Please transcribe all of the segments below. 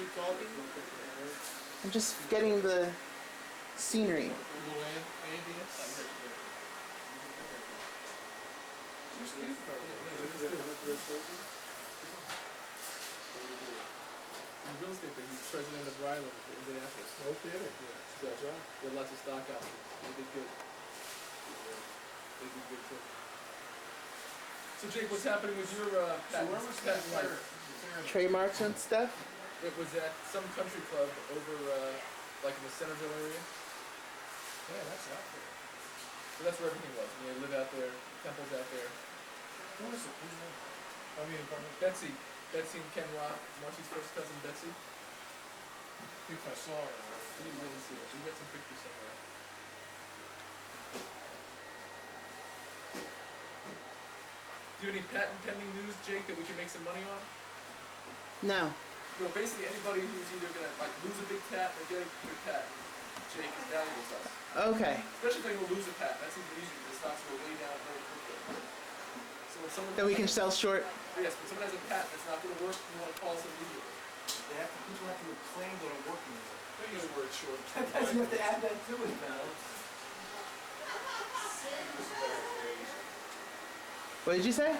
keep talking. I'm just getting the scenery. In real estate, but he's president of Ryland in Indianapolis. No kidding. Yeah, that's right. He had lots of stock out there. They did good. They did good too. So Jake, what's happening with your patent life? Trademarks and stuff. It was at some country club over like in the Centerville area. Yeah, that's out there. So that's where everything was. You know, live out there, temples out there. Who is it? Who's that? I mean, Betsy and Ken Rock, Marcy's first cousin Betsy. I think I saw her. You didn't really see it. We got some pictures somewhere. Do you have any patent pending news, Jake, that we can make some money on? No. Well, basically anybody who's either gonna like lose a big patent or get a big patent, Jake, is valuable to us. Okay. Especially if they will lose a patent. That's even easier. The stocks go way down very quickly. So when someone Then we can sell short. yes, when someone has a patent that's not going to work, you want to call us immediately. People have to claim that I'm working with it. Don't use the word short. You have to add that to it now. What did you say?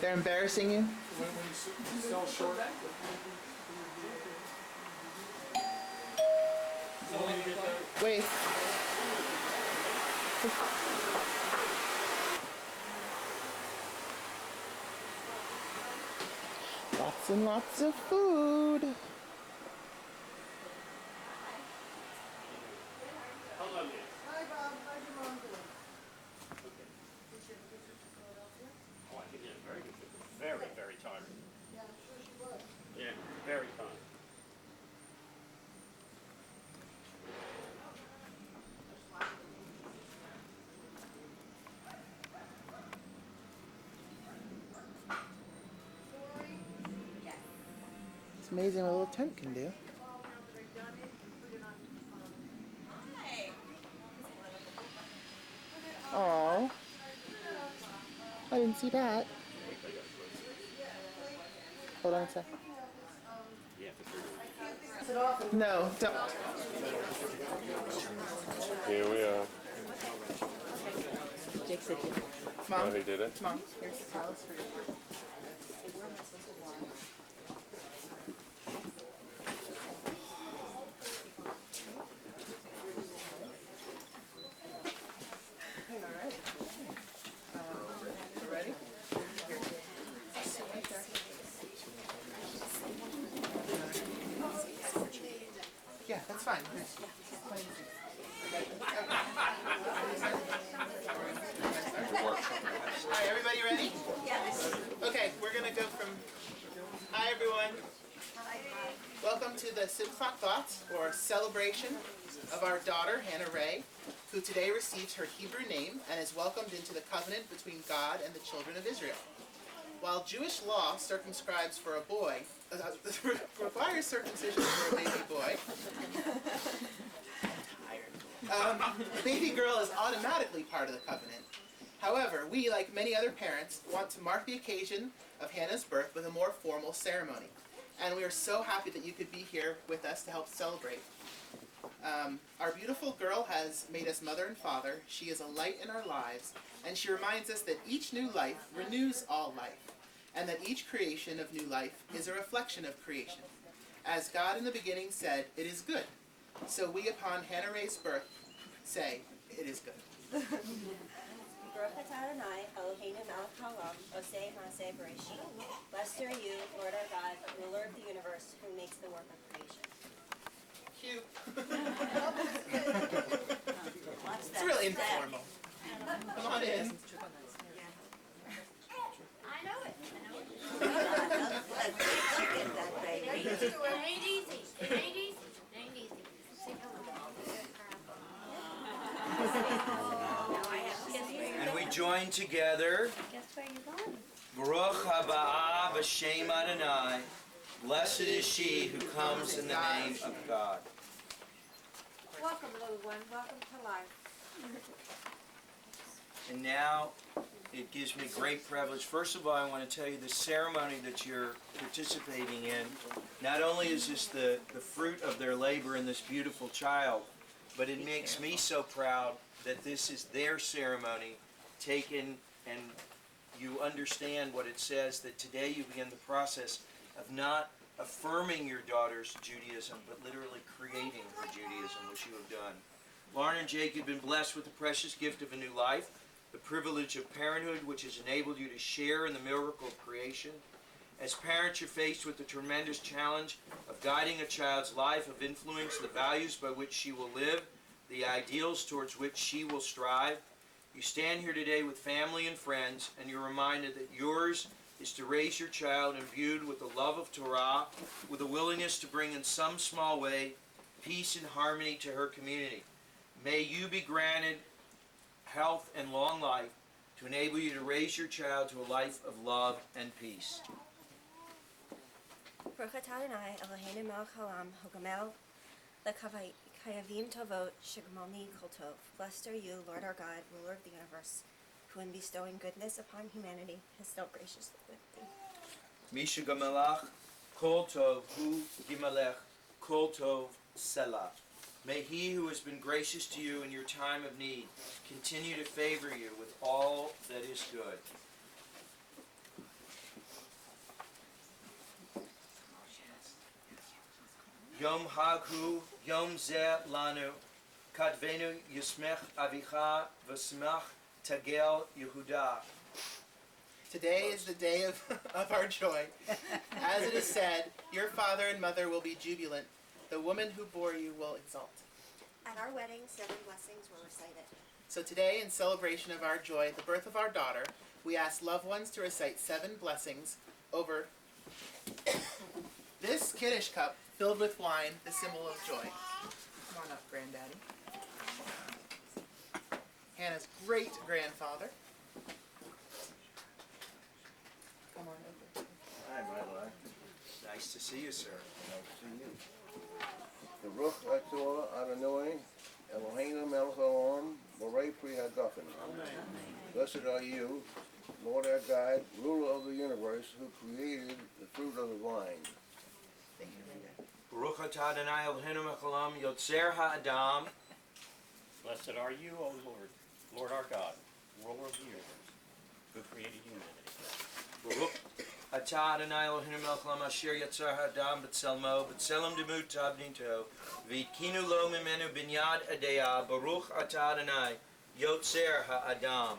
They're embarrassing you? When you sell short, Wait. Lots and lots of food. Hello, Liz. Hi, Bob. How's your mom doing? Okay. Did she have a good trip to Philadelphia? Oh, I think it's very good. Very, very tired. Yeah, I'm sure she was. Yeah, very tired. It's amazing what a little tent can do. Oh, I didn't see that. Hold on a sec. Yeah, for sure. No, don't. Here we are. Jake said here. Oh, Mom, he did it? Mom, here's the towels for you. Okay, all right. You ready? Sit right there. Yeah, that's fine. There's plenty of food. All right, everybody ready? Yes. Okay, we're gonna go from. Hi, everyone. Welcome to the Simchat Bat, or celebration of our daughter Hannah Ray, who today receives her Hebrew name and is welcomed into the covenant between God and the children of Israel. While Jewish law circumscribes for a boy, requires circumcision for a baby boy, baby girl is automatically part of the covenant. However, we, like many other parents, want to mark the occasion of Hannah's birth with a more formal ceremony. And we are so happy that you could be here with us to help celebrate. Our beautiful girl has made us mother and father. She is a light in our lives, and she reminds us that each new life renews all life, and that each creation of new life is a reflection of creation. As God in the beginning said, it is good. So we, upon Hannah Ray's birth, say, it is good. Baruch atah Adonai, Eloheinu melech haolam, osei maaseh bereshit. Blessed are you, Lord our God, ruler of the universe, who makes the work of creation. Cute. Watch It's really informal. Come on in. I know it. Let's get that baby. It ain't easy. It ain't easy. It ain't easy. See, come on. Now I have to guess where you're And we going. join together. Guess where you're going. Baruch haba b'shem Adonai. Blessed is she who comes in the name of God. Welcome, little one. Welcome to life. And now it gives me great privilege. First of all, I want to tell you the ceremony that you're participating in, not only is this the fruit of their labor in this beautiful child, but it makes me so proud that this is their ceremony taken, and you understand what it says, that today you begin the process of not affirming your daughter's Judaism, but literally creating her Judaism, which you have done. Lauren and Jake, you've been blessed with the precious gift of a new life, the privilege of parenthood, which has enabled you to share in the miracle of creation. As parents, you're faced with the tremendous challenge of guiding a child's life, of influence the values by which she will live, the ideals towards which she will strive. You stand here today with family and friends, and you're reminded that yours is to raise your child imbued with the love of Torah, with a willingness to bring in some small way peace and harmony to her community. May you be granted health and long life to enable you to raise your child to a life of love and peace. Baruch atah Adonai Eloheinu melech haolam hogamel lekayavim tovot shegamolni kol tov. Blessed are you, Lord our God, ruler of the universe, who in bestowing goodness upon humanity has dealt graciously with thee. Misha gamelach kol tov hu gimelech kol tov selah. May he who has been gracious to you in your time of need continue to favor you with all that is good. Yom Hag hu, Yom Zeh lanu, Kadvenu Yismech Avicha V'Smach Tagel Yehuda. Today is the day of our joy. As it is said, your father and mother will be jubilant. The woman who bore you will exult. At our wedding, 7 blessings were recited. So today, in celebration of our joy at the birth of our daughter, we ask loved ones to recite 7 blessings over this Kiddush cup filled with wine, the symbol of joy. Come on up, Granddaddy. Hannah's great-grandfather. Come on over. Hi, brother. Nice to see you, sir. Baruch atah Adonai Eloheinu melech haolam borei pri hagafen. Blessed are you, Lord our God, ruler of the universe, who created the fruit of the vine. Thank you, Granddad. Baruch atah Adonai Eloheinu melech haolam yotzer ha'adam. Blessed are you, O Lord, Lord our God, ruler of the universe, who created humanity. Baruch atah Adonai Eloheinu melech haolam asher yotzer ha'adam b'tzelmo b'tzelem demut tabnito v'yitkinu lo mimenu binyad adayah. Baruch atah Adonai yotzer ha'adam.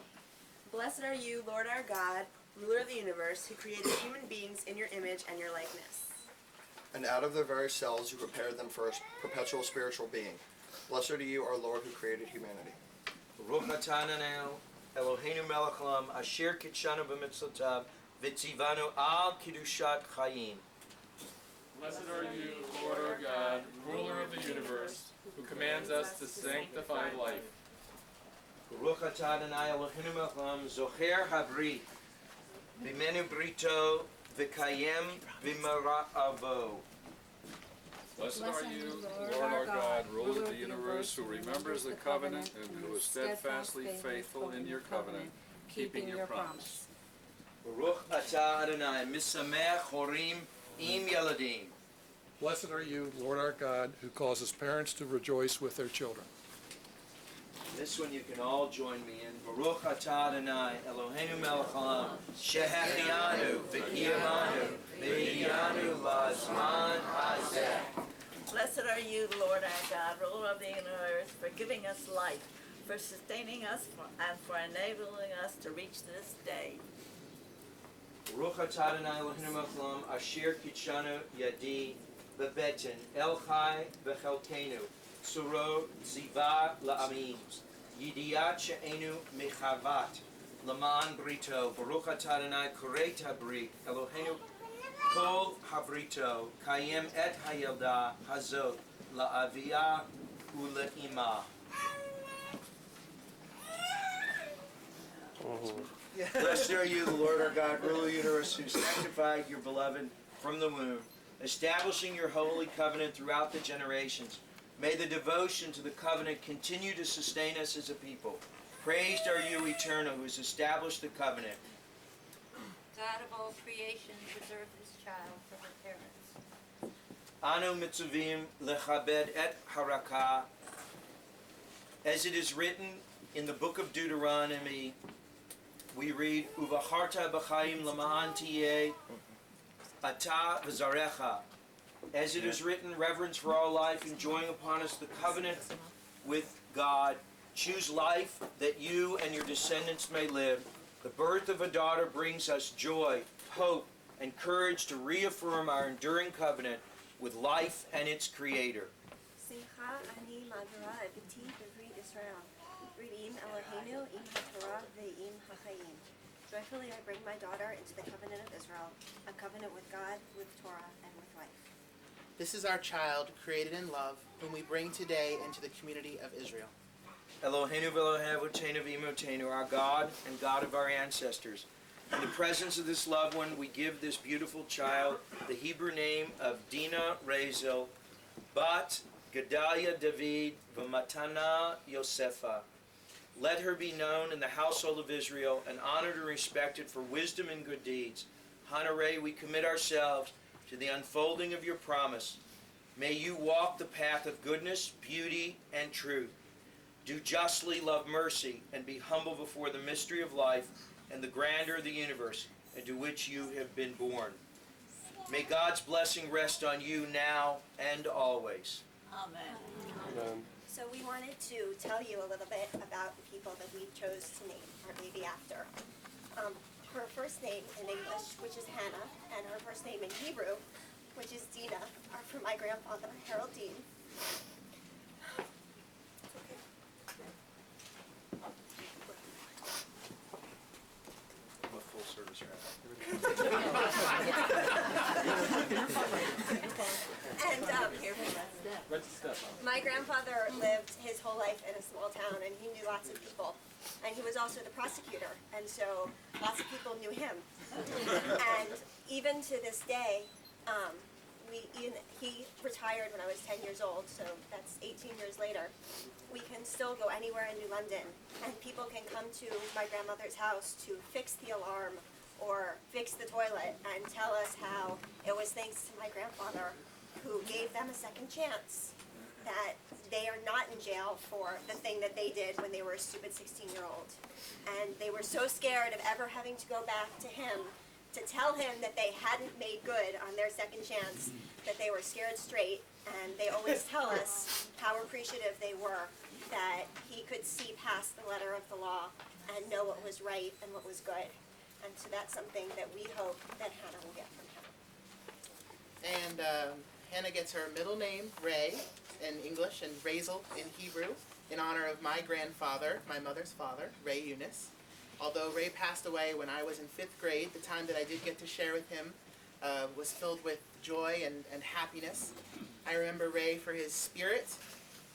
Blessed are you, Lord our God, ruler of the universe, who created human beings in your image and your likeness. And out of their very cells you prepared them for a perpetual spiritual being. Blessed are you, our Lord, who created humanity. Baruch atah Adonai Eloheinu melech haolam asher kitshanu b'mitzvotav v'tzivanu al kiddushat chayim. Blessed are you, Lord our God, ruler of the universe, who commands us to sanctify life. Baruch atah Adonai Eloheinu melech haolam zocher habrit b'menu brito v'kayem v'mara'avo. Blessed are you, Lord our God, ruler of the universe, who remembers the covenant and who is steadfastly faithful in your covenant, keeping your promise. Baruch atah Adonai misamech horim im yeladim. Blessed are you, Lord our God, who causes parents to rejoice with their children. This one you can all join me in. Baruch atah Adonai Eloheinu melech haolam shehechianu v'kiyamanu v'hiyanu la'zman hazeh. Blessed are you, Lord our God, ruler of the universe, for giving us life, for sustaining us, and for enabling us to reach this day. Baruch atah Adonai Eloheinu melech haolam asher kitshanu yadi bebeten el chai v'chelkenu tzuro ziva la'amim yidiyat she'enu mechavat laman brito. Baruch atah Adonai korei habrit Eloheinu kol habrito kayem et hayelda hazot la'aviyah ule'imah. Blessed are you, the Lord our God, ruler of the universe, who sanctified your beloved from the womb, establishing your holy covenant throughout the generations. May the devotion to the covenant continue to sustain us as a people. Praised are you, Eternal, who has established the covenant. God of all creation, preserve this child for her parents. Anu mitzuvim lechabed et haraka. As it is written in the book of Deuteronomy, we read, Uvacharta b'chaim lama'an tiyeh ata v'zarecha. As it is written, reverence for all life, enjoying upon us the covenant with God. Choose life that you and your descendants may live. The birth of a daughter brings us joy, hope, and courage to reaffirm our enduring covenant with life and its creator. Simcha ani ma'avira ebiti b'vrit Israel. B'rim Eloheinu im ha'torah ve'im ha'chaim. Joyfully I bring my daughter into the covenant of Israel, a covenant with God, with Torah, and with life. This is our child, created in love, whom we bring today into the community of Israel. Eloheinu v'Elohe avotenu v'imotenu, our God and God of our ancestors. In the presence of this loved one, we give this beautiful child the Hebrew name of Dina Razel, Bat Gedalia David v'Matana Yosefa. Let her be known in the household of Israel and honored and respected for wisdom and good deeds. Hanare, we commit ourselves to the unfolding of your promise. May you walk the path of goodness, beauty, and truth. Do justly, love mercy, and be humble before the mystery of life and the grandeur of the universe into which you have been born. May God's blessing rest on you now and always. Amen. So we wanted to tell you a little bit about the people that we chose to name our baby after. Her first name in English, which is Hannah, and her first name in Hebrew, which is Dina, are from my grandfather, Harold Dean. I'm a full service rabbi. And my grandfather lived his whole life in a small town, and he knew lots of people. And he was also the prosecutor, and so lots of people knew him. And even to this day, he retired when I was 10 years old, so that's 18 years later. We can still go anywhere in New London, and people can come to my grandmother's house to fix the alarm or fix the toilet and tell us how it was thanks to my grandfather who gave them a second chance, that they are not in jail for the thing that they did when they were a stupid 16-year-old. And they were so scared of ever having to go back to him to tell him that they hadn't made good on their second chance, that they were scared straight. And they always tell us how appreciative they were that he could see past the letter of the law and know what was right and what was good. And so that's something that we hope that Hannah will get from him. And Hannah gets her middle name, Ray, in English, and Razel in Hebrew, in honor of my grandfather, my mother's father, Ray Eunice. Although Ray passed away when I was in 5th grade, the time that I did get to share with him was filled with joy and happiness. I remember Ray for his spirit,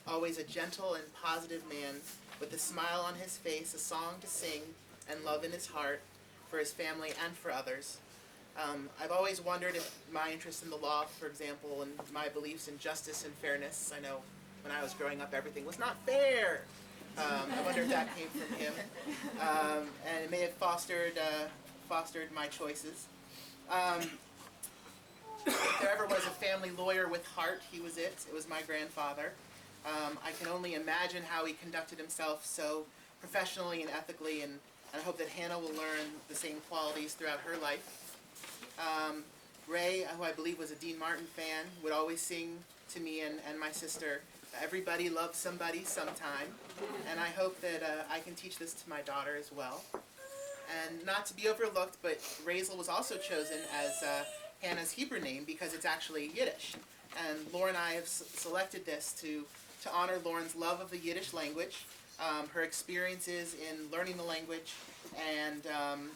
always a gentle and positive man, with a smile on his face, a song to sing, and love in his heart for his family and for others. I've always wondered if my interest in the law, for example, and my beliefs in justice and fairness, I know when I was growing up everything was not fair. I wonder if that came from him. And it may have fostered my choices. If there ever was a family lawyer with heart, he was it. It was my grandfather. I can only imagine how he conducted himself so professionally and ethically, and I hope that Hannah will learn the same qualities throughout her life. Ray, who I believe was a Dean Martin fan, would always sing to me and my sister, "Everybody loves somebody sometime," and I hope that I can teach this to my daughter as well. And not to be overlooked, but Razel was also chosen as Hannah's Hebrew name because it's actually Yiddish. And Laura and I have selected this to honor Lauren's love of the Yiddish language, her experiences in learning the language, and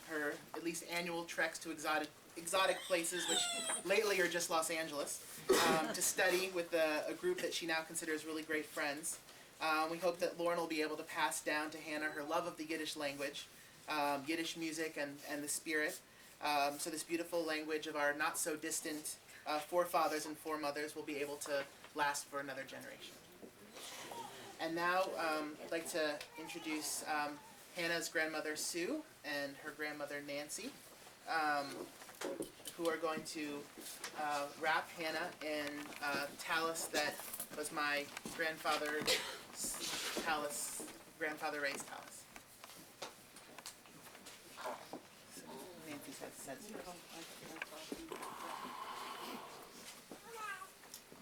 her at least annual treks to exotic places, which lately are just Los Angeles, to study with a group that she now considers really great friends. We hope that Lauren will be able to pass down to Hannah her love of the Yiddish language, Yiddish music, and the spirit, so this beautiful language of our not-so-distant forefathers and foremothers will be able to last for another generation. And And now I'd like to introduce Hannah's grandmother Sue and her grandmother Nancy, who are going to wrap Hannah in a talus that was my grandfather's talus, grandfather Ray's talus. Nancy says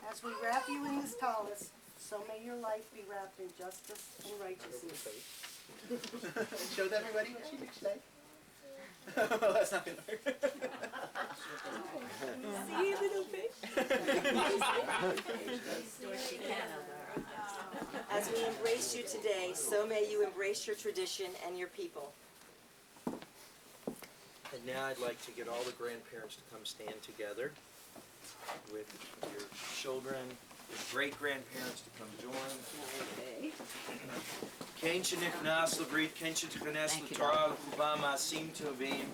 As we wrap you in this talus, so may your life be wrapped in justice and righteousness. Showed everybody what she did today? Well, that's not gonna work. See, little fish? As we embrace you today, so may you embrace your tradition and your people. And now I'd like to get all the grandparents to come stand together with your children, your great-grandparents to come join. Ken shenichnas lebrit, ken shetchinas l'Torah l'chuba ma'asim tovim.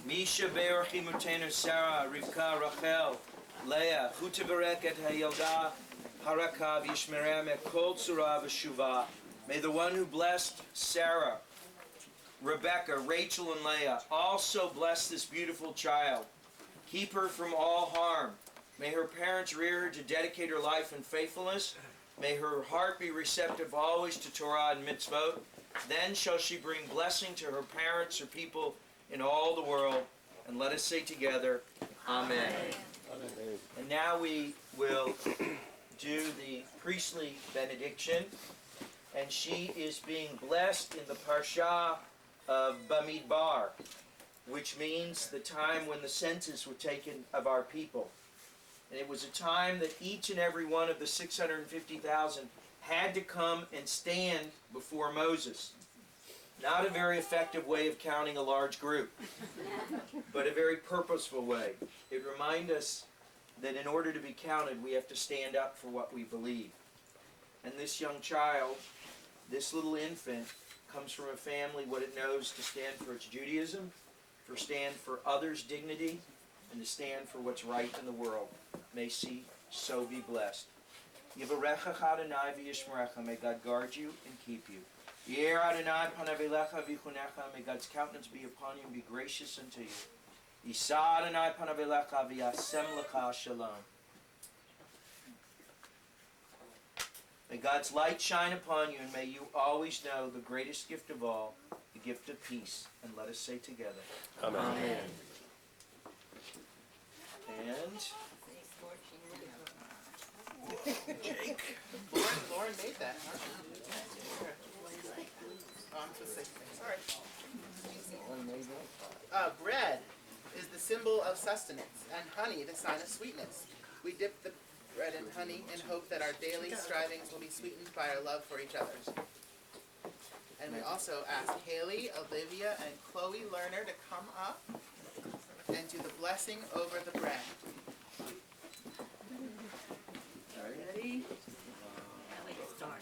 Misha be'orach imotenu Sarah, Rivka, Rachel, Leah, hu tevarek et hayilda harakav yishmereh me'kol tzura v'shuva. May the one who blessed Sarah, Rebecca, Rachel, and Leah also bless this beautiful child. Keep her from all harm. May her parents rear her to dedicate her life in faithfulness. May her heart be receptive always to Torah and mitzvot. Then shall she bring blessing to her parents, her people in all the world. And let us say together, Amen. Amen. And now we will do the priestly benediction. And she is being blessed in the Parsha of Bamidbar, which means the time when the census was taken of our people. And it was a time that each and every one of the 650,000 had to come and stand before Moses. Not a very effective way of counting a large group, but a very purposeful way. It reminds us that in order to be counted, we have to stand up for what we believe. And this young child, this little infant, comes from a family what it knows to stand for its Judaism, for stand for others' dignity, and to stand for what's right in the world. May she so be blessed. Yivarecha Adonai v'yishmerecha. May God guard you and keep you. Ye'er Adonai panav elecha v'yichunecha. May God's countenance be upon you and be gracious unto you. Yisa Adonai panav elecha v'yasem lecha shalom. May God's light shine upon you, and may you always know the greatest gift of all, the gift of peace. And let us say together, Amen. Amen. And Jake. Lauren made that. Oh, I'm supposed to say something. Sorry. Bread is the symbol of sustenance, and honey the sign of sweetness. We dip the bread in honey in hope that our daily strivings will be sweetened by our love for each other. And we also ask Haley, Olivia, and Chloe Lerner to come up and do the blessing over the bread. Ready? Now we can start.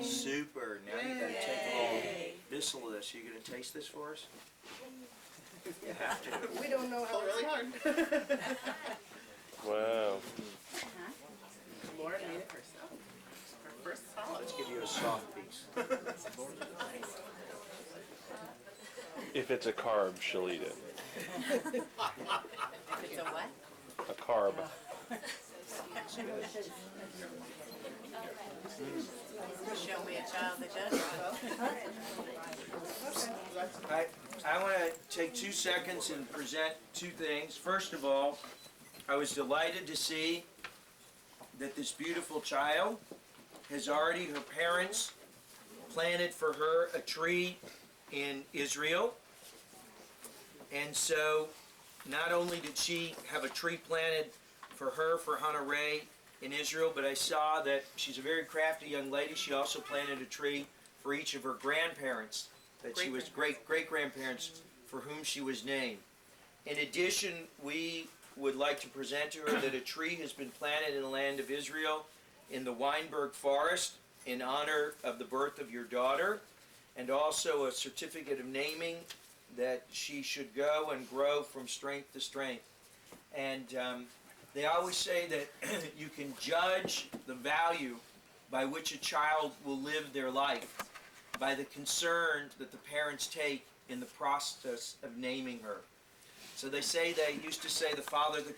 Super. Now you gotta take a little missile of this. You gonna taste this for us? You have to. We don't know how really hard. Wow. Lauren made it herself. Her first solid. Let's give you a soft piece. If it's a carb, she'll eat it. If it's a what? A carb. Show me a child that does I want to take 2 seconds and present 2 things. First of all, I was delighted to see that this beautiful child has already, her parents planted for her a tree in Israel. And so not only did she have a tree planted for her, for Hannah Ray in Israel, but I saw that she's a very crafty young lady. She also planted a tree for each of her grandparents, that she was great-grandparents for whom she was named. In addition, we would like to present to her that a tree has been planted in the land of Israel in the Weinberg Forest in honor of the birth of your daughter. and also a certificate of naming that she should go and grow from strength to strength. And they always say that you can judge the value by which a child will live their life by the concern that the parents take in the process of naming her. So they used to say the father that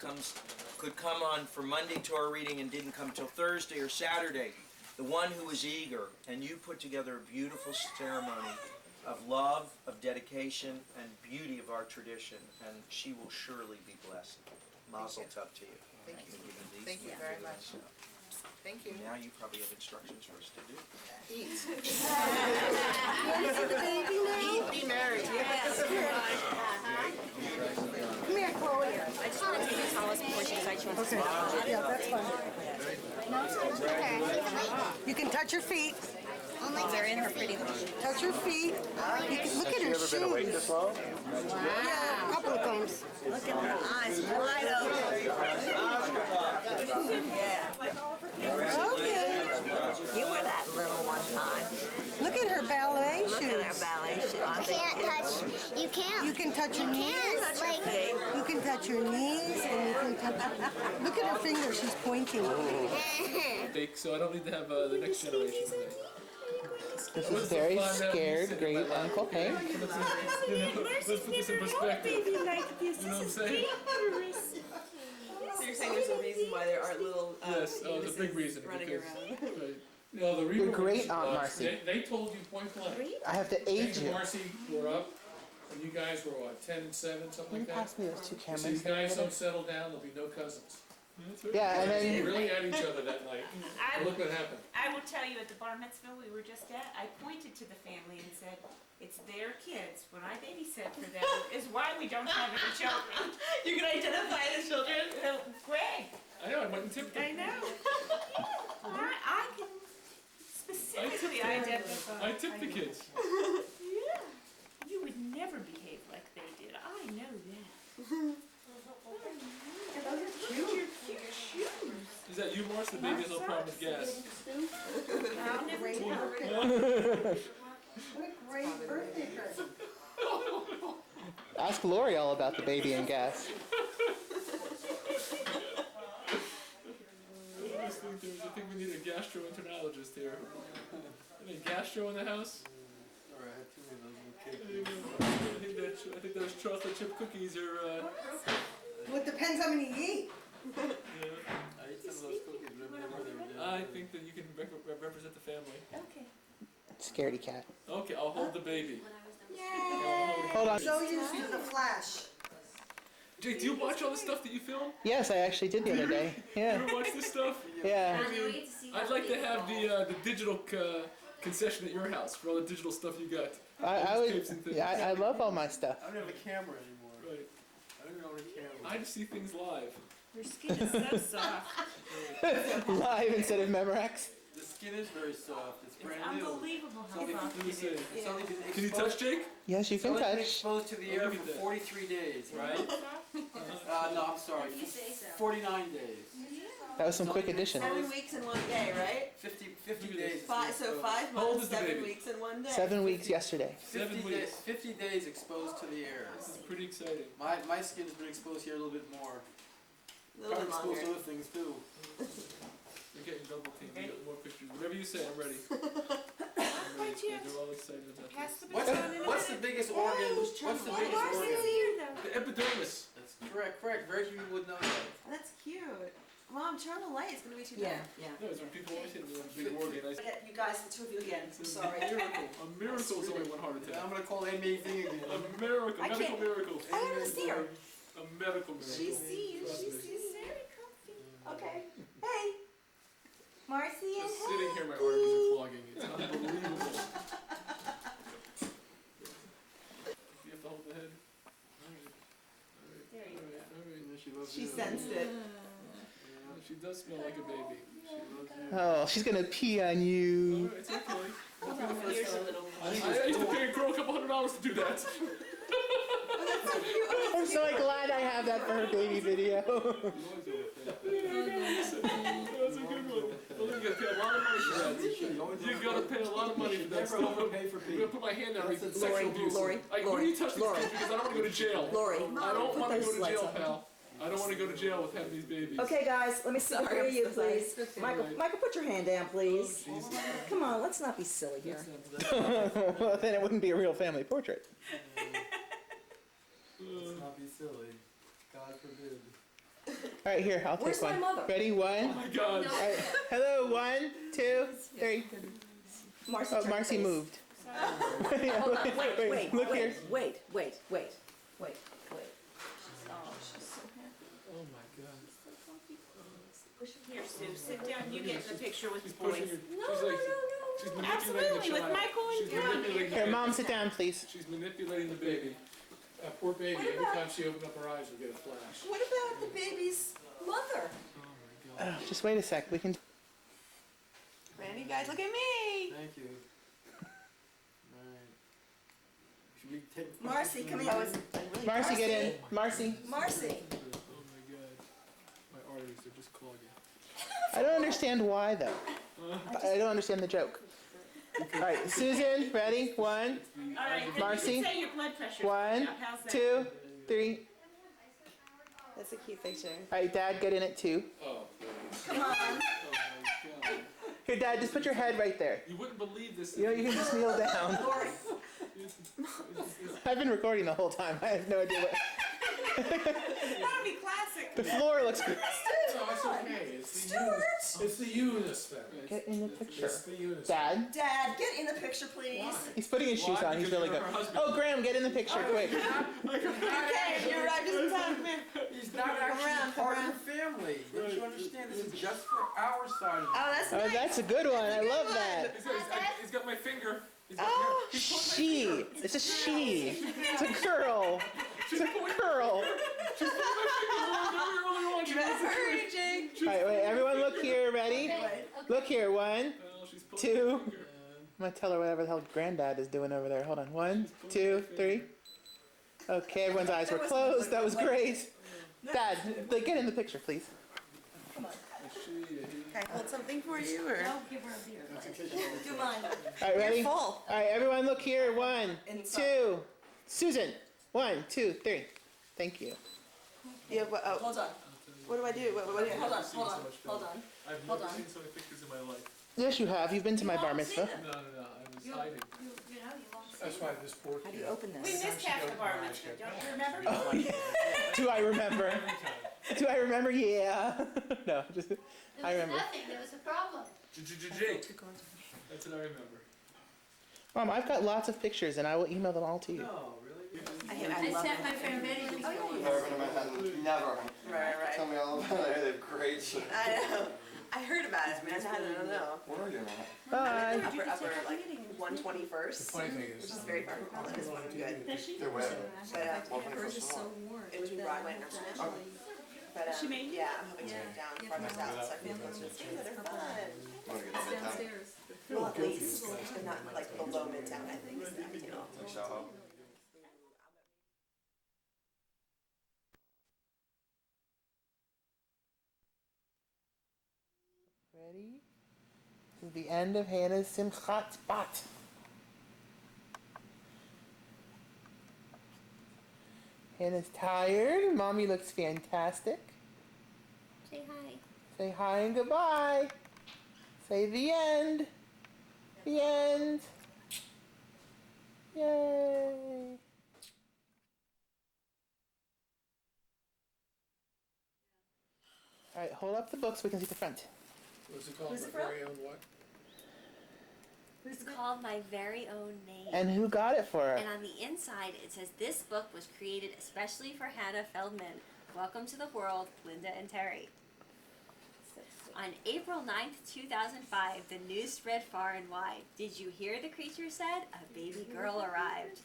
could come on for Monday Torah reading and didn't come till Thursday or Saturday, the one who was eager. And you put together a beautiful ceremony of love, of dedication, and beauty of our tradition, and she will surely be blessed. Mazel tov to you. Thank you. Thank you very much. Thank you. Now you probably have instructions for us to do. Eat. Eat, be merry. Come here, Chloe. I just want to take the tallest before she decides she wants to Okay. Yeah, that's fine. You can touch her feet. They're in her pretty little Touch her feet. You can, look at her shoes. Been awake this long? Yeah, a couple of times. Look at her eyes wide open. Yeah. Okay. You were that little one time. Look at her ballet shoes. Look at her ballet shoes. You can't touch. You can't. You can touch her knees. Like, You can touch her knees, and you can touch. Look at her finger. She's pointing. Bake, so I don't need to have the next generation today. This is very scared great Uncle Hank. Let's put this in perspective. You know what I'm saying? So you're saying there's a reason why there aren't little Yes, there's a big reason. running Because, around. right. No, the You're reason great, was, Aunt Marcy. They told you point blank. I have to Hank age and you. Marcy were up, and you guys were what, 10 and 7, something Can you like that? pass me those two So cameras? these guys don't settle down, there'll be no cousins. Yeah, and They then really at each other that night. And look what happened. I will tell you, at the bar mitzvah we were just at, I pointed to the family and said, it's their kids. When I babysit for them is why we don't have any children. You can identify the children? Greg. I know, I went and tipped them. I know. I can specifically identify. I tipped the kids. Yeah. You would never behave like they did. I know that. Is that you, Marcy? The baby has no problem with gas. I'll never Great tell. birthday. What a great birthday present. ask Lori all about the baby and gas. I think we need a gastroenterologist here. Any gastro in the house? I think those chocolate chip cookies are. Well, it depends how many you eat. Yeah. I eat some of those cookies. I think that you can represent the family. Okay. Scaredy cat. Okay, I'll hold the baby. Hold on. So used to the flash. Jake, do you watch all the stuff that you film? Yes, I actually did the other day. Yeah. You ever watch this stuff? Yeah. I'd like to have the digital concession at your house for all the digital stuff you got. I would. Yeah, I love all my stuff. I don't have a camera anymore. Right. I don't even own a camera. I just see things live. Your skin is so soft. Live instead of Memorex. The skin is very soft. It's brand new. Unbelievable how It's soft only it been- is. it's only been Can you exposed- touch Jake? Yes, you can It's only been touch. exposed to the air for 43 days, right? No, I'm sorry. 49 days. That was some quick addition. 7 weeks in 1 day, right? 50 days. So 5 How old months, is the 7 baby? weeks in 1 day. 7 weeks yesterday. 7 weeks. 50 days exposed to the air. This is pretty exciting. My skin has been exposed here a little bit more. A little bit Probably exposed to longer. other things too. You're getting double teamed. You got more pictures. Whatever you say, I'm ready. I'm ready. They're all excited about this. What's the biggest organ? What's the biggest organ? The epidermis. That's correct. Very few people would know that. That's cute. Mom, turn on the light. It's going to be too dark. Yeah. No, it's when people always say they want a big organ. I say, Get you guys, the two of you again. I'm it's sorry. a miracle. A miracle is only one heart And attack. I'm going to call Amy thing again. A miracle. I Medical can't- miracle. I don't want to see her. A medical miracle. She sees. Trust She me. sees. Very comfy. Okay. Hey. Marcy and Just sitting here, my arteries are clogging. It's unbelievable. You have to hold the head. There you go. She sensed it. She does smell like a baby. She loves you. Oh, she's gonna pee on you. Oh, it's okay. Here's a little. I used to pay a girl $200 to do that. I'm so glad I have that for her baby video. That's a good one. Well, you gotta pay a lot of money for that. You gotta pay a lot of money for that stuff. I'm gonna put my hand down. Sexual abuse. Why do you touch these kids? Because I don't want to go to jail. Lori, I don't want to go to jail, pal. I don't want to go to jail with having these babies. Okay, guys, let me see three of you, please. Michael, put your hand down, please. Come on, let's not be silly here. Well, then it wouldn't be a real family portrait. Let's not be silly. God forbid. All right, here, I'll take Where's one. my mother? Ready? One. Oh my God. All right. Hello, 1, 2, 3. Marcy, Oh, Marcy moved. Hold on, wait. Look here. Wait. Oh my God. Here, Sue, sit down, you get in the picture with the She's pushing boys. her. She's manipulating the Absolutely, with child. Michael and She's Tom. manipulating Here, the Mom, sit down, please. She's manipulating the baby. That poor baby, every time she opened up her eyes, would get a flash. What about the baby's mother? Just wait a sec. We can. Randy, guys, look at me. Thank you. Alright. Should we take Marcy, come here. Marcy, get in. Marcy. Marcy. Oh my God. My arteries are just clogging. I don't understand why, though. I don't understand the joke. All right, Susan, ready? 1. All right, then Marcy. you can say your blood pressure. 1, How's that? 2, 3. That's a cute picture. All right, Dad, get in it too. Oh, please. Come on. Oh my God. Here, Dad, just put your head right there. You wouldn't believe this. You know, you can just kneel down. I've been recording the whole time. I have no idea what. That'll be classic. The floor looks good. No, it's okay. It's the Eunice family. Get in the picture. It's the Eunice. Dad, Dad, get in the picture, please. he's putting his shoes on. He's Because really you're good. her husband. Oh, Graham, get in the picture, quick. Okay, you arrived just in time. Come here. He's not Come actually around, part come of the family. Don't you understand? This is just for our side. Oh, that's Oh, nice. that's a good one. I love that. He's got my finger. Oh, She. It's a she. It's a girl. It's a girl. you better hurry, Jake. All right, wait. Everyone, look here. Ready? Look here. 1, 2. I'm gonna tell her whatever the hell Granddad is doing over there. Hold on. 1, 2, 3. Okay, everyone's eyes were closed. That was great. Dad, get in the picture, please. Come on. Can I hold something for you, or? Don't give her a beer. Do mine. All right, ready? You're full. All right, everyone, look here. 1, Inside. 2. Susan. 1, 2, 3. Thank you. Yeah, but, oh. Hold on. What do I do? What, Hold hold on. I've Hold never on. seen so many pictures in my life. Yes, you have. You've been to my bar mitzvah. No. I was hiding. That's why this poor kid. How do you open We this? missed half the bar mitzvah, don't you remember? Oh, yeah. Do I remember? Do I remember? Yeah. No, just I remember. Nothing, there was a problem. Jake. That's what I remember. Mom, I've got lots of pictures, and I will email them all to you. No, really? I sent my friend Betty to Never been to Manhattan. Never. Right. Tell me all about it. They have great. I know. I heard about it, man. I don't know. What are you in Manhattan? Bye. Upper, like 121st. The funny thing is, Which is very far from Holland. Is one good. They're wet. But Hers is so it was where I went nursing. But yeah, I'm hoping to move down farther south so I can go to the things that are fun. Want to get to Midtown? Well, at least, but not like below Midtown. I think is that, you know. Like Soho? Ready? To the end of Hannah's Simchat spot. Hannah's tired. Mommy looks fantastic. Say hi. Say hi and goodbye. Say the end. The end. Yay. All right, hold up the book so we can see the front. What's it called? Who's it My from? very own what? It's called My Very Own Name. And who got it for her? And on the inside, it says, "This book was created especially for Hannah Feldman. Welcome to the world, Linda and Terry." On April 9th, 2005, the news spread far and wide. Did you hear the creature said? A baby girl arrived.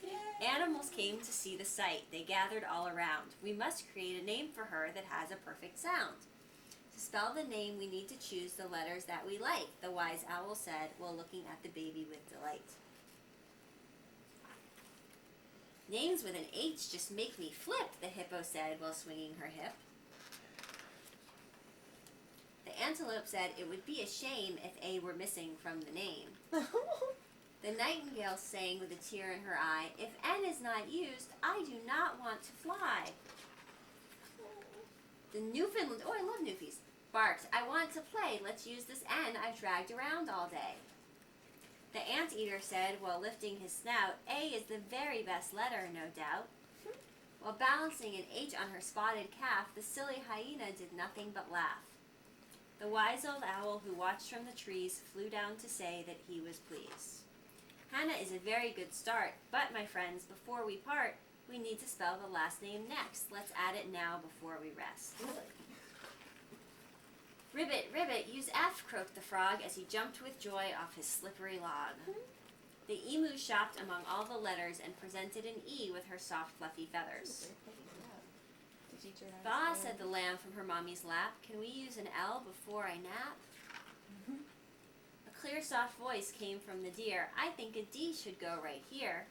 Animals came to see the sight. They gathered all around. We must create a name for her that has a perfect sound. To spell the name, we need to choose the letters that we like, the wise owl said while looking at the baby with delight. Names with an H just make me flip, the hippo said while swinging her hip. The antelope said it would be a shame if A were missing from the name. The nightingale sang with a tear in her eye, if N is not used, I do not want to fly. The Newfoundland, oh I love Newfies, barked, I want to play, let's use this N I've dragged around all day. The anteater said while lifting his snout, A is the very best letter, no doubt. While balancing an H on her spotted calf, the silly hyena did nothing but laugh. The wise old owl who watched from the trees flew down to say that he was pleased. Hannah is a very good start, but my friends, before we part, we need to spell the last name next. Let's add it now before we rest. Ribbit, ribbit, use F, croaked the frog as he jumped with joy off his slippery log. The emu shopped among all the letters and presented an E with her soft, fluffy feathers. Ba, said the lamb from her mommy's lap, can we use an L before I nap? A clear, soft voice came from the deer, I think a D should go right here.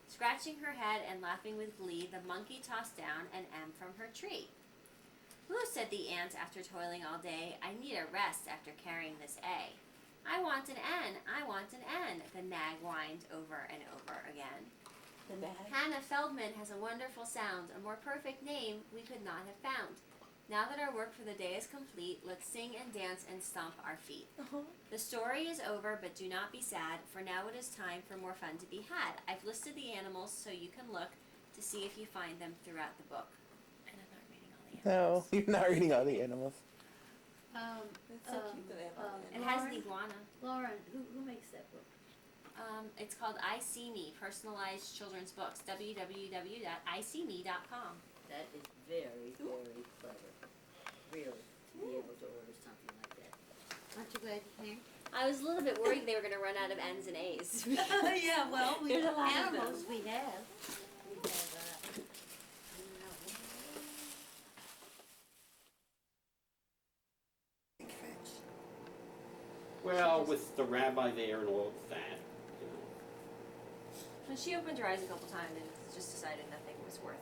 Scratching her head and laughing with glee, the monkey tossed down an M from her tree. Who, said the ant after toiling all day, I need a rest after carrying this A. I want an N, I want an N, the nag whined over and over again. Hannah Feldman has a wonderful sound, a more perfect name we could not have found. Now that our work for the day is complete, let's sing and dance and stomp our feet. The story is over, but do not be sad, for now it is time for more fun to be had. I've listed the animals so you can look to see if you find them throughout the book. And I'm not reading all the animals. No, you're not reading all the animals. It has an iguana. Lauren, who makes that book? It's called I See Me, Personalized Children's Books, www.iseeme.com. That is very, very clever. Really, to be able to order something like that. Aren't you glad you came? I was a little bit worried they were going to run out of N's and A's. Yeah, well, There's a lot of animals them. we have. Well, with the rabbi there and all of that, you know. Well, she opened her eyes a couple times and just decided nothing was worth it.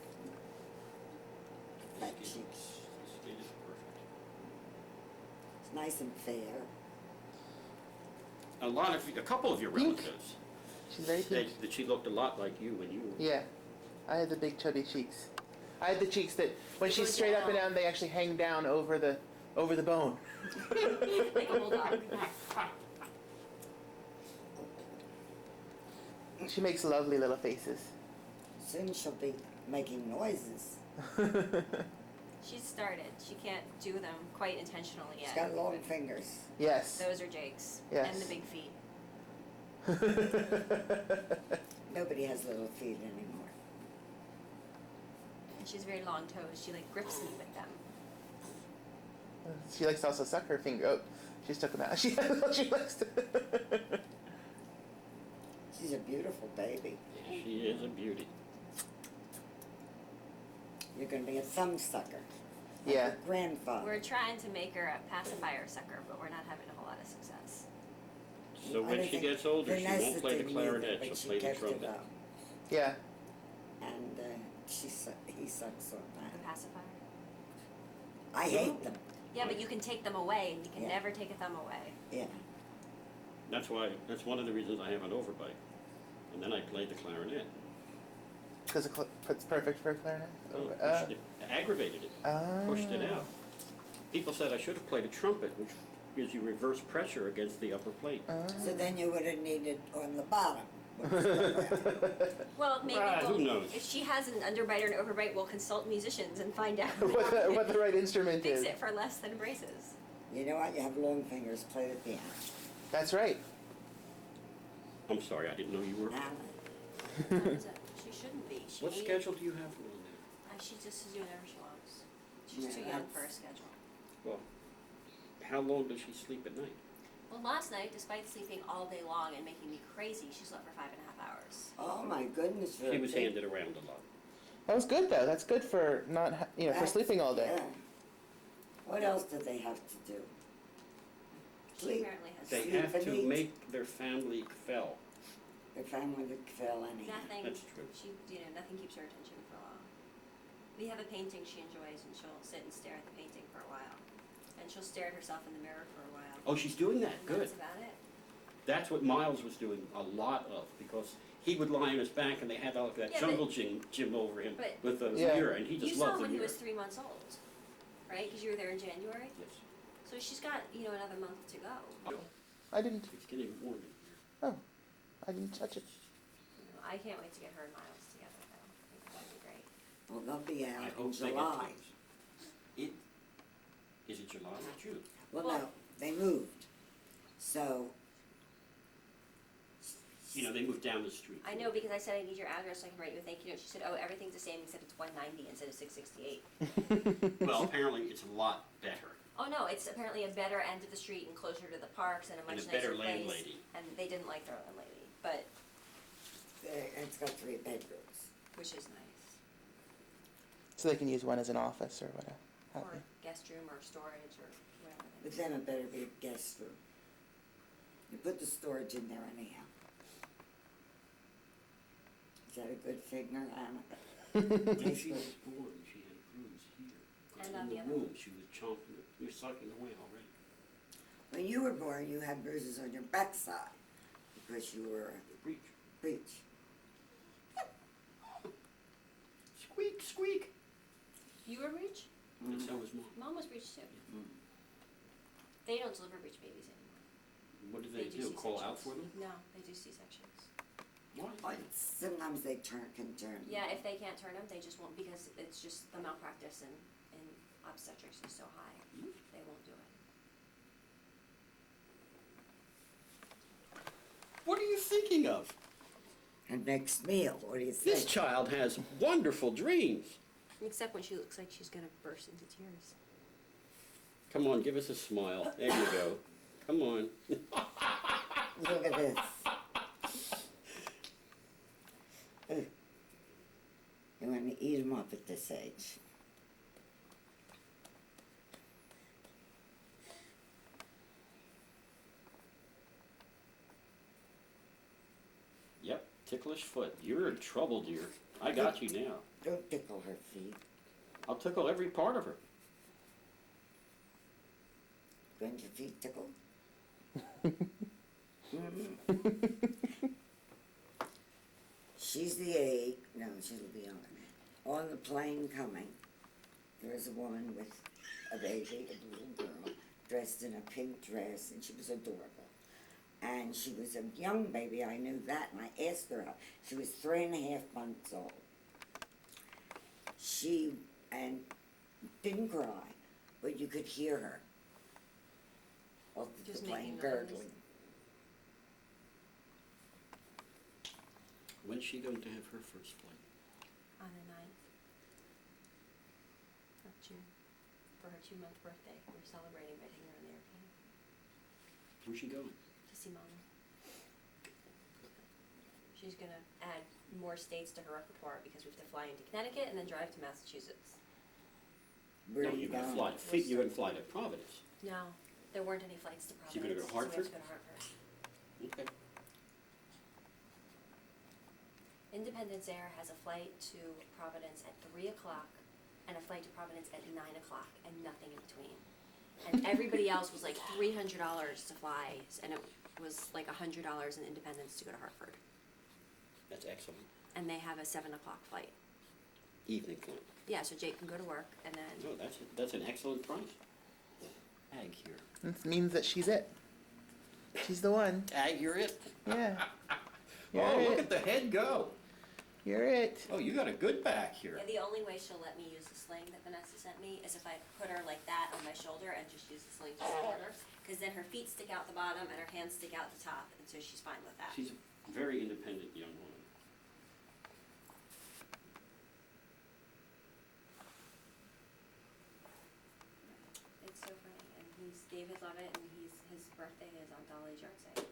His skin is perfect. It's nice and fair. A couple of your relatives She's very said pink. that she looked a lot like you when you were. Yeah, I had the big chubby cheeks. I had the cheeks that when she's straight up and down, they actually hang down over the bone. Like a bulldog. She makes lovely little faces. Soon she'll be making noises. She's started. She can't do them quite intentionally yet. She's got long fingers. Yes. Those are Jake's. Yes. And the big feet. Nobody has little feet anymore. And she's very long toes. She like grips me with them. She likes to also suck her finger. Oh, she stuck them out. She likes to. She's a beautiful baby. She is a beauty. You're going to be a thumb sucker. Yeah. Like your grandfather. We're trying to make her a pacifier sucker, but we're not having a whole lot of success. So when she gets older, she won't play the clarinet, she'll play the trumpet. Yeah. And he sucks on The that. pacifier. I hate them. Yeah, but you can take them away, and you can Yeah. never take a thumb away. Yeah. That's one of the reasons I have an overbite. And then I play the clarinet. Because it's perfect for a clarinet. Pushed it, aggravated it, pushed it out. People said I should have played a trumpet, which gives you reverse pressure against the upper plate. So then you would have needed on the bottom. Well, maybe Who knows? if she has an underbite or an overbite, we'll consult musicians and find out what the right instrument fix is. it for less than braces. You know what? You have long fingers. Play the piano. That's right. I'm sorry, I didn't know you were. She shouldn't be. She What ate- schedule do you have for me She just is doing whatever she wants. She's too young for a schedule. now? Well, how long does she sleep at night? Well, last night, despite sleeping all day long and making me crazy, she slept for 5.5 hours. Oh my goodness. She was handed around a lot. That was good though. That's good for not for That's- sleeping all day. Yeah. What else do they have to do? She Sleep. apparently has They Sleep have and to eat. make their family fell. The family would fail anyhow. Nothing, That's true. nothing keeps her attention for long. We have a painting she enjoys, and she'll sit and stare at the painting for a while. And she'll stare at herself in the mirror for a while. Oh, she's doing that, And good. that's about it. That's what Miles was doing a lot of, because he would lie on his back and they had like that Yeah, jungle gym over him but- with the Yeah. mirror, and he just You saw loved the when he mirror. was 3 months old, right? Because you were there in January. Yes. So she's got, another month to go. I didn't. It's getting warm. I didn't touch it. I can't wait to get her and Miles together, though. I think that'd be great. Well, they'll be I out in hope they get July. twins. Is it July or June? Well, Well- no, they moved. So, They moved down the street. I know, because I said I need your address so I can write you a thank you note. She said, oh, everything's the same except it's 190 instead of 668. Well, apparently it's a lot better. Oh, no, it's apparently a better end of the street and closer to the parks and a And much a nicer better place. landlady. And they didn't like their landlady, but, it's got 3 bedrooms. which is nice. So they can use one as an office or whatever. Or guest room or storage or whatever. But then it better be a guest room. You put the storage in there anyhow. Is that a good figure, Anna? When she was born, she had a bruise here. And in on the other womb, she was chomping, she was sucking away already. When you were born, you had bruises on your backside because you were Breach. breech. Squeak, squeak. You were breech? And so was Mom. Mom was breech too. They don't deliver breech babies anymore. What do they do? Call out for them? No, they do C-sections. Why? Sometimes they can turn. Yeah, if they can't turn them, they just won't, because it's just the malpractice in obstetrics is so high. They won't do it. What are you thinking of? And next meal, what do you think? This child has wonderful dreams. Except when she looks like she's gonna burst into tears. Come on, give us a smile. There you go. Come on. Look at this. You want to eat them up at this age. Yep, ticklish foot. You're in trouble, dear. I got you now. Don't tickle her feet. I'll tickle every part of her. Don't your feet tickle? She's the age, no, she'll be younger. On the plane coming, there was a woman with a baby, a little girl, dressed in a pink dress, and she was adorable. And she was a young baby, I knew that, and I asked her out. She was 3.5 months old. She didn't cry, but you could hear her off the Just plane making noise. gurgling. When's she going to have her first flight? On the 9th of June, for her 2-month birthday. We're celebrating by taking her on the airplane Where's she going? to see Mama. She's gonna add more states to her repertoire because we have to fly into Connecticut and then drive to Massachusetts. Where No, are you you're gonna going? fly. You're gonna fly to Providence. No, there weren't any flights to Providence. So you're gonna go to So Hartford? we have to go to Hartford. Okay. Independence Air has a flight to Providence at 3 o'clock and a flight to Providence at 9 o'clock and nothing in between. And everybody else was like $300 to fly, and it was like $100 in Independence to go to Hartford. That's excellent. And they have a 7 o'clock flight. Evening flight. Yeah, so Jake can go to work and then. No, that's an excellent price. Tag here. This means that she's it. She's the one. Tag, you're it. Yeah. You're Oh, look it. at the head go. You're it. Oh, you got a good back here. Yeah, the only way she'll let me use the sling that Vanessa sent me is if I put her like that on my shoulder and just use the sling to support her. Because then her feet stick out the bottom and her hands stick out the top, and so she's fine with that. She's a very independent young woman. It's so funny, and David love it, and his birthday is on Dolly's yard site.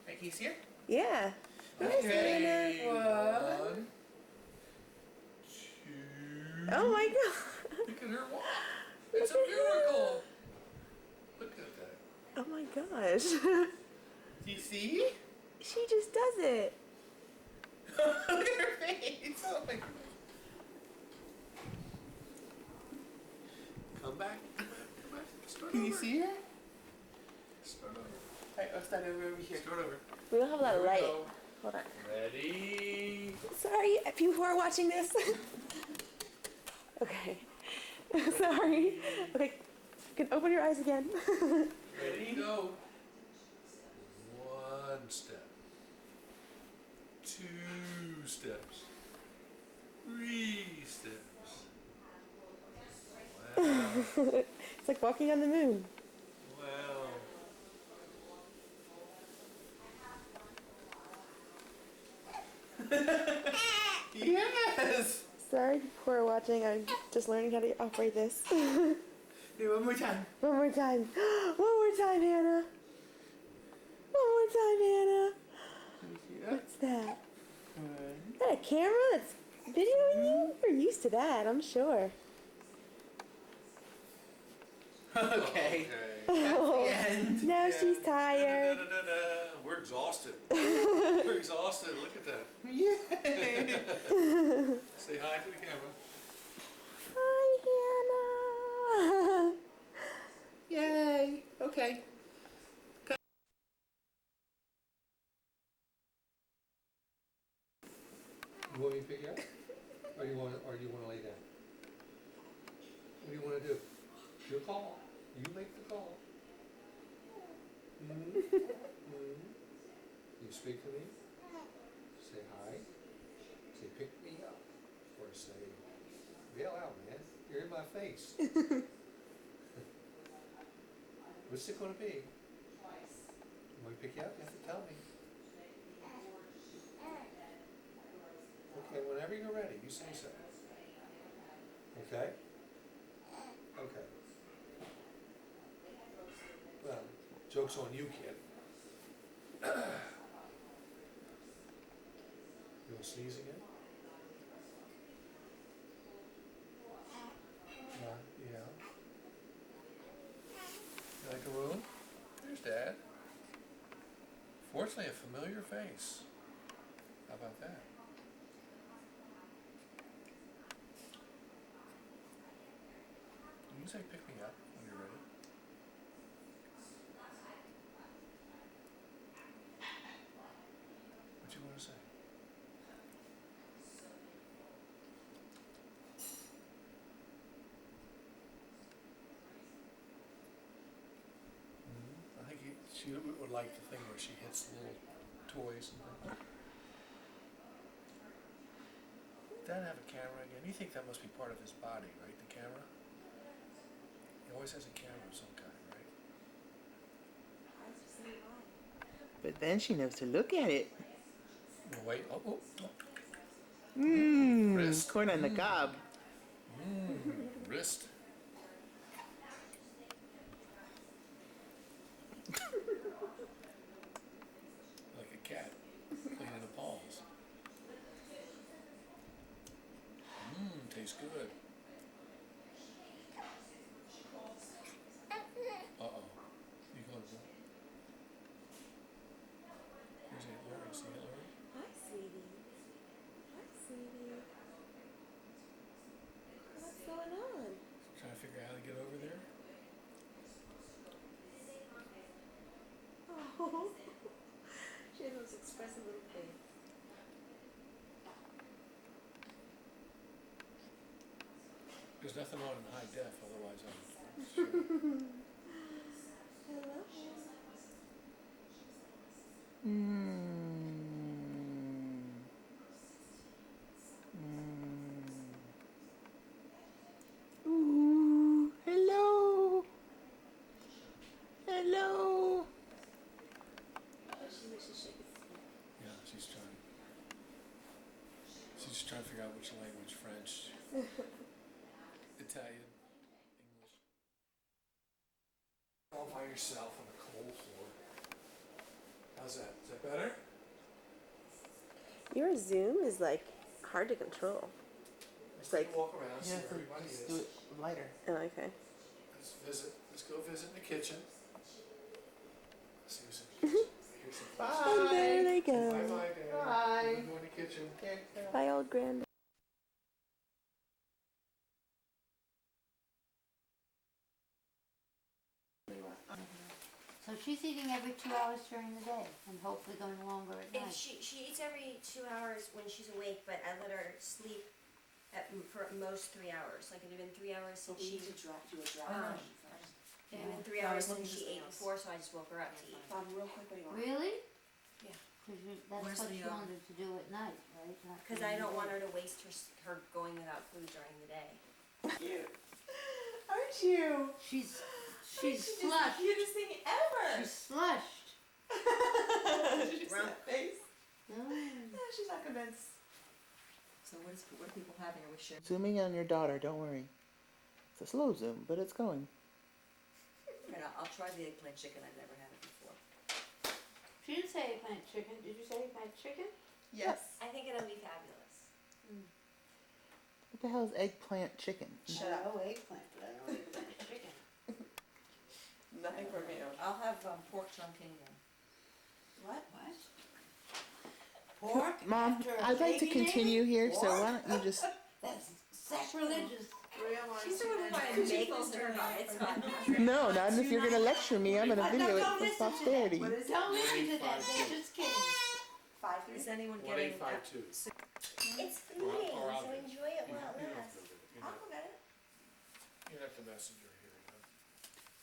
Right, he's here? Yeah. Okay. One. Oh my God. Look at her walk. It's a miracle. Look at that. Oh my gosh. Do you see? She just does it. Look at her face. Oh my God. Come back. Start Can over. you see her? Start over. Alright, I'll start over here. Start over. We don't have a lot of Here we light. go. Hold on. Ready? Sorry, people who are watching this. Okay. Sorry. Okay. You can open your eyes again. Ready? Go. 1 step. 2 steps. 3 steps. Wow. It's like walking on the moon. Wow. Yes! Sorry, people who are watching. I'm just learning how to operate this. Do one more time. One more time. One more time, Hannah. One more time, Hannah. What's that? Is that a camera that's videoing you? You're used to that, I'm sure. Okay. Oh, That's the end. now she's tired. We're exhausted. We're exhausted. Look at that. Yay! Say hi to the camera. Hi, Hannah. Yay! Okay. You want me to pick you up? Or you want to lay down? What do you want to do? Your call. You make the call. You speak to me. Say hi. Say pick me up. Or say, bail out, man. You're in my face. What's it going to be? You want me to pick you up? You have to tell me. Okay, whenever you're ready, you say so. Okay? Okay. Well, joke's on you, kid. You want to sneeze again? Yeah. You like a room? There's Dad. Fortunately, a familiar face. How about that? You say pick me up when you're ready. What you want to say? I think she would like the thing where she hits the little toys and things. Dad have a camera again. You think that must be part of his body, right? The camera? He always has a camera of some kind, right? But then she knows to look at it. Well, wait. Oh. Mmm. Corn on the cob. Wrist. Like a cat cleaning the paws. Tastes good. Uh-oh. You going to Here's Aunt Lori. See Aunt Lori? Hi, sweetie. Hi, sweetie. What's going on? Trying to figure out how to get over there? Oh. She has those expressive little face. There's nothing on in high def, otherwise I'm sure. Hello. Ooh, hello. Hello. Yeah, she's trying to figure out which language, French, Italian, English. All by yourself on a cold floor. How's that? Is that better? Your Zoom is like hard to control. It's like walk around, see Yeah, where everybody let's is. do it lighter. Oh, okay. Let's go visit in the kitchen. And there they go. Bye-bye, Dad. Bye. Go in the kitchen. Bye, old granddad. So she's eating every 2 hours during the day and hopefully going longer at And night. she eats every 2 hours when she's awake, but I let her sleep for at most 3 hours. Like it had been 3 hours since she. It had been 3 hours since she ate before, so I just woke her up to eat. Real quick, what do you want? Really? Yeah. That's Where's what the, she wanted to do at night, right? Not Because during I don't the want day. her to waste her going without food during the day. Aren't you? She's She's flushed. the cutest thing ever. She's flushed. Did you see that face? Mm. Yeah, she's not convinced. So what are people having? Are we sharing? Zooming in on your daughter, don't worry. It's a slow zoom, but it's going. Right, I'll try the eggplant chicken. I've never had it before. She didn't say eggplant chicken. Did you say eggplant chicken? Yes. I think it'll be fabulous. What the hell is eggplant chicken? Shut up. Eggplant, but I know eggplant chicken. Nothing from you. I'll have pork chunking then. What? Pork? Mom, after a I'd like to baby name? continue here, so why don't you just... That's sacrilegious. She's the one who wanted to make this turn on. It's fine. No, not if you're going to lecture me. I'm going to video it for posterity. Don't listen to that. They're just kidding. 5-3. Is anyone getting? 1852. It's fleeting, so enjoy it while it lasts. I'll go get it. You have to messenger here, you know?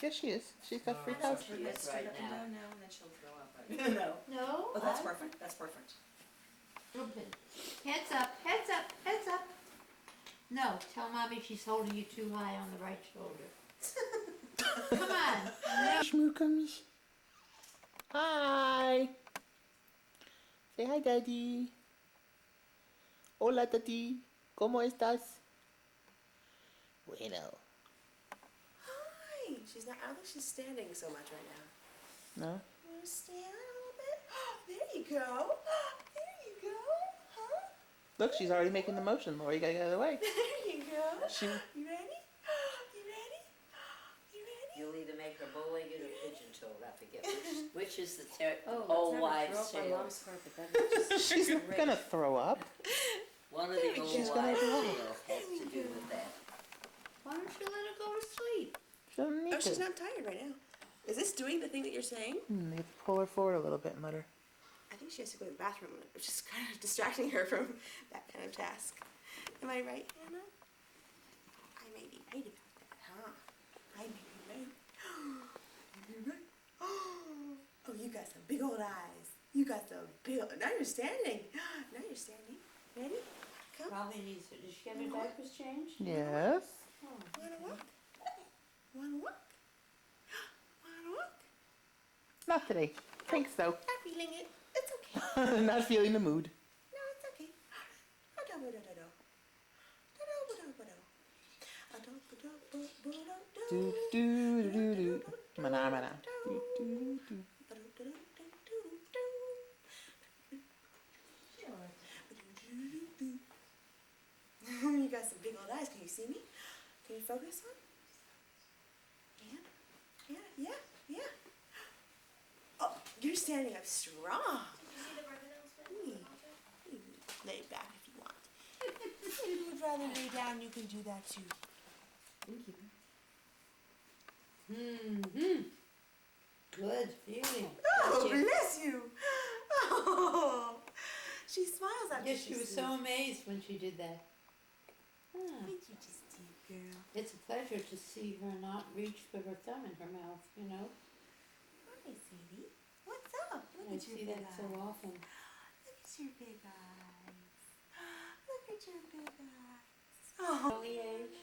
Yes, she is. She's got free couch. Let's right start up now. and down now, and then she'll throw up. Right? No. No? Oh, that's perfect. That's perfect. Open. Heads up, heads up, heads up. No, tell mommy she's holding you too high on the right shoulder. Come on. No. Schmookums. Hi. Say hi, Daddy. Hola, Tati. ¿Cómo estás? Bueno. Hi. She's not. I don't think she's standing so much right now. No? You want to stand a little bit? There you go. There you go. Huh? Look, she's already making the motion, Laura. You gotta get out of the way. There you go. She... You ready? You ready? You ready? You'll either make her bow-legged or pigeon-toed, I forget which is the Oh, old let's have her wives' throw up on tale. Mom's carpet. That'd be just She's not gonna throw up. One of the old She's wives' gonna tale go. has to do with that. Why don't you let her go to sleep? She doesn't need Oh, she's to. not tired right now. Is this doing the thing that you're saying? You have to pull her forward a little bit and let her... I think she has to go to the bathroom, which is kind of distracting her from that kind of task. Am I right, Hannah? I may be right about that, huh? I may be right. I may be right. Oh, you got some big old eyes. You got some big. Now you're standing. Now you're standing. Ready? Come. Probably needs to. Did she get her diapers changed? Yes. Wanna walk? Wanna walk? Wanna walk? Not today. Thanks, though. Not feeling it. It's okay. Not feeling the mood. No, it's okay. Do do do do do. Mana mana. Do do do. You got some big old eyes. Can you see me? Can you focus on? Yeah. Oh, you're standing up strong. Lay back if you want. If you would rather lay down, you can do that too. Thank you. Mm-hmm. Good feeling. Oh, bless you. Oh, she smiles after Yes, she was so amazed when she did that. What did you just do, girl? It's a pleasure to see her not reach for her thumb in her mouth, you know? Hi, sweetie. What's up? Look I at your see big that so eyes. often. Look at your big eyes. Look at your big eyes. Oh. Early age.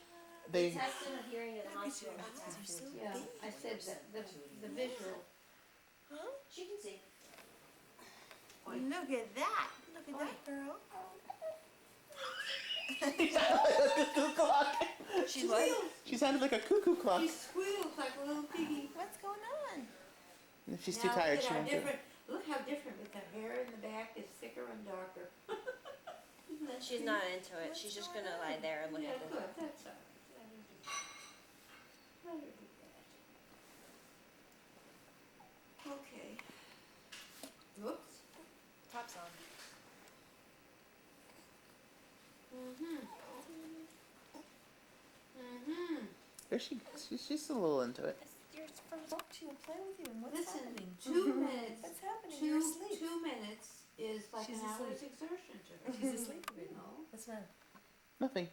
They tested her hearing at the Look at your hospital. eyes are so Yeah, big. I said that the visual. Huh? She can see. Look at that. Look at that, girl. She what? She sounded like a cuckoo clock. She squeals like a little piggy. What's going on? And if she's Now too tired, look she at how won't do it. different. Look how different with the hair in the back is thicker and darker. She's not into it. She's just gonna lie there and look Yeah, at the good. That's all right. Let her do that. Okay. Whoops. straps on. She's just a little into it. You're from walk to and play with you, and what's Listen, happening? 2 minutes. What's happening? Two, You're asleep. 2 minutes is like She's an hour's asleep. exertion to her. She's asleep. No. What's the matter? Nothing.